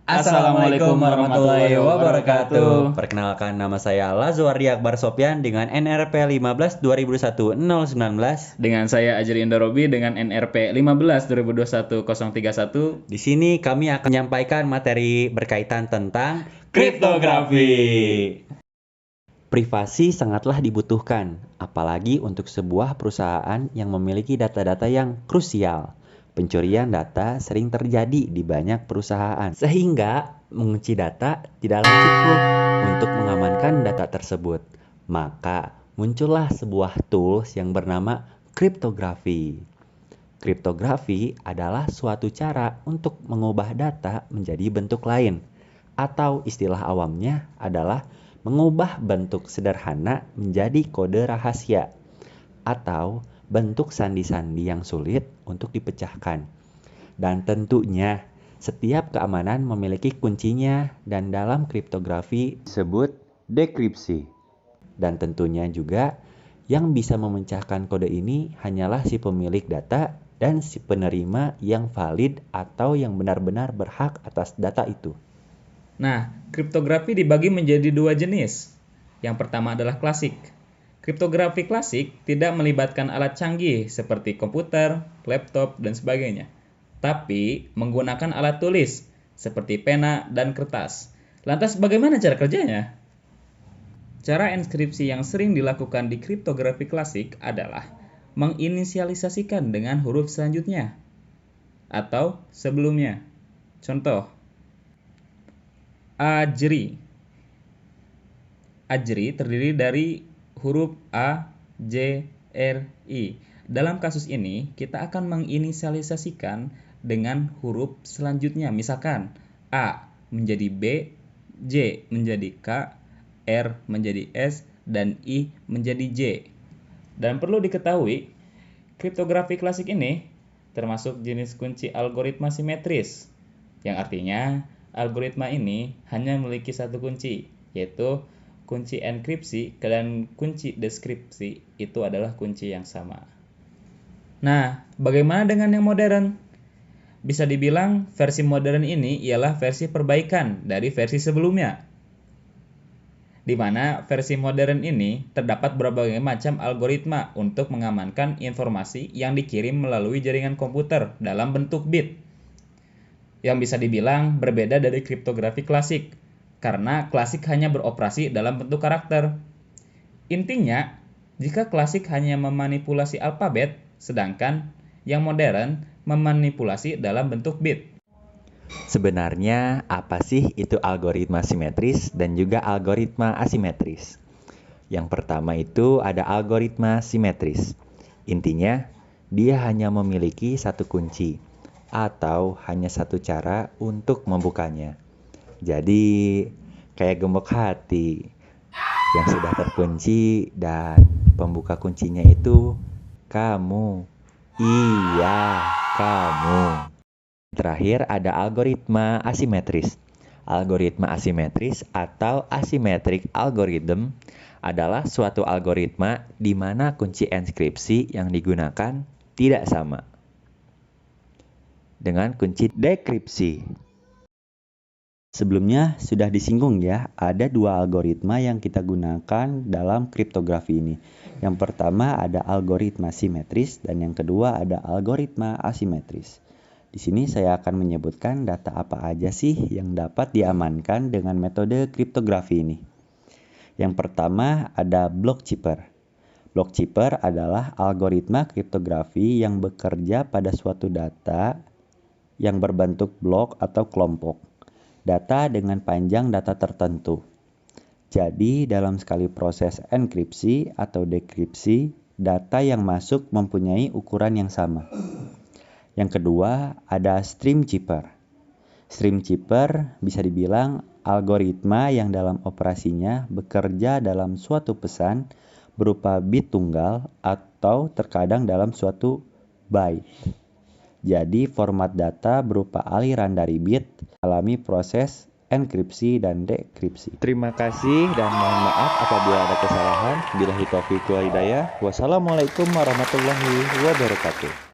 Assalamualaikum warahmatullahi wabarakatuh. Perkenalkan, nama saya Lazuardi Akbar Sopyan dengan NRP 15 2021 019. Dengan saya Ajri Indorobi dengan NRP 15 2021 031. Di sini kami akan menyampaikan materi berkaitan tentang kriptografi. Privasi sangatlah dibutuhkan, apalagi untuk sebuah perusahaan yang memiliki data-data yang krusial. Pencurian data sering terjadi di banyak perusahaan, sehingga mengunci data tidaklah cukup untuk mengamankan data tersebut. Maka muncullah sebuah tools yang bernama kriptografi. Kriptografi adalah suatu cara untuk mengubah data menjadi bentuk lain, atau istilah awamnya adalah mengubah bentuk sederhana menjadi kode rahasia, atau bentuk sandi-sandi yang sulit untuk dipecahkan. Dan tentunya, setiap keamanan memiliki kuncinya dan dalam kriptografi disebut dekripsi. Dan tentunya juga yang bisa memecahkan kode ini hanyalah si pemilik data dan si penerima yang valid atau yang benar-benar berhak atas data itu. Nah, kriptografi dibagi menjadi dua jenis. Yang pertama adalah klasik. Kriptografi klasik tidak melibatkan alat canggih seperti komputer, laptop, dan sebagainya, tapi menggunakan alat tulis seperti pena dan kertas. Lantas bagaimana cara kerjanya? Cara enskripsi yang sering dilakukan di kriptografi klasik adalah menginisialisasikan dengan huruf selanjutnya atau sebelumnya. Contoh, Ajri. Ajri terdiri dari huruf A, J, R, I. Dalam kasus ini, kita akan menginisialisasikan dengan huruf selanjutnya. Misalkan, A menjadi B, J menjadi K, R menjadi S, dan I menjadi J. Dan perlu diketahui, kriptografi klasik ini termasuk jenis kunci algoritma simetris, yang artinya algoritma ini hanya memiliki satu kunci, yaitu kunci enkripsi dan kunci deskripsi itu adalah kunci yang sama. Nah, bagaimana dengan yang modern? Bisa dibilang versi modern ini ialah versi perbaikan dari versi sebelumnya. Di mana versi modern ini terdapat berbagai macam algoritma untuk mengamankan informasi yang dikirim melalui jaringan komputer dalam bentuk bit. Yang bisa dibilang berbeda dari kriptografi klasik, karena klasik hanya beroperasi dalam bentuk karakter. Intinya, jika klasik hanya memanipulasi alfabet, sedangkan yang modern memanipulasi dalam bentuk bit. Sebenarnya apa sih itu algoritma simetris dan juga algoritma asimetris? Yang pertama itu ada algoritma simetris. Intinya, dia hanya memiliki satu kunci atau hanya satu cara untuk membukanya. Jadi, kayak gembok hati yang sudah terkunci dan pembuka kuncinya itu kamu. Iya, kamu. Terakhir ada algoritma asimetris. Algoritma asimetris atau asymmetric algorithm adalah suatu algoritma di mana kunci enskripsi yang digunakan tidak sama dengan kunci dekripsi. Sebelumnya sudah disinggung ya, ada dua algoritma yang kita gunakan dalam kriptografi ini. Yang pertama ada algoritma simetris dan yang kedua ada algoritma asimetris. Di sini saya akan menyebutkan data apa aja sih yang dapat diamankan dengan metode kriptografi ini. Yang pertama ada block chipper. Block chipper adalah algoritma kriptografi yang bekerja pada suatu data yang berbentuk blok atau kelompok. Data dengan panjang data tertentu. Jadi dalam sekali proses enkripsi atau dekripsi, data yang masuk mempunyai ukuran yang sama. Yang kedua ada stream chipper. Stream chipper bisa dibilang algoritma yang dalam operasinya bekerja dalam suatu pesan berupa bit tunggal atau terkadang dalam suatu byte. Jadi format data berupa aliran dari bit alami proses enkripsi dan dekripsi. Terima kasih dan mohon maaf apabila ada kesalahan. Billahi taufiq wal hidayah. Wassalamualaikum warahmatullahi wabarakatuh.